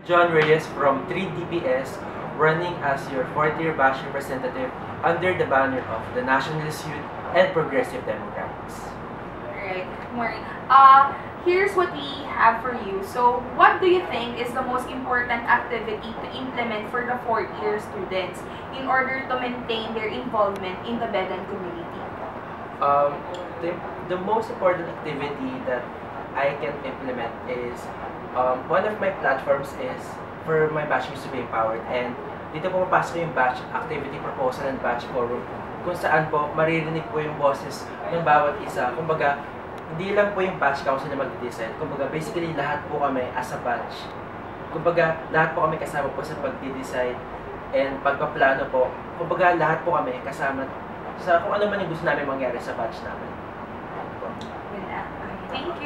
John Reyes from 3DPS, running as your fourth-year batch representative under the banner of the Nationalist Youth and Progressive Democrats. Alright, morning. Here's what we have for you. So, what do you think is the most important activity to implement for the fourth-year students in order to maintain their involvement in the Bedan community? Um, the most important activity that I can implement is one of my platforms is for my batchmates to be empowered, and dito po papasok yung batch activity proposal and batch forum kung saan po maririnig po yung boses ng bawat isa. Kumbaga, hindi lang po yung batch council na mag-decide. Kumbaga, basically lahat po kami as a batch. Kumbaga, lahat po kami kasama po sa pag-decide and pagpaplano po. Kumbaga, lahat po kami kasama sa kung ano man yung gusto namin mangyari sa batch namin. Yun na. Thank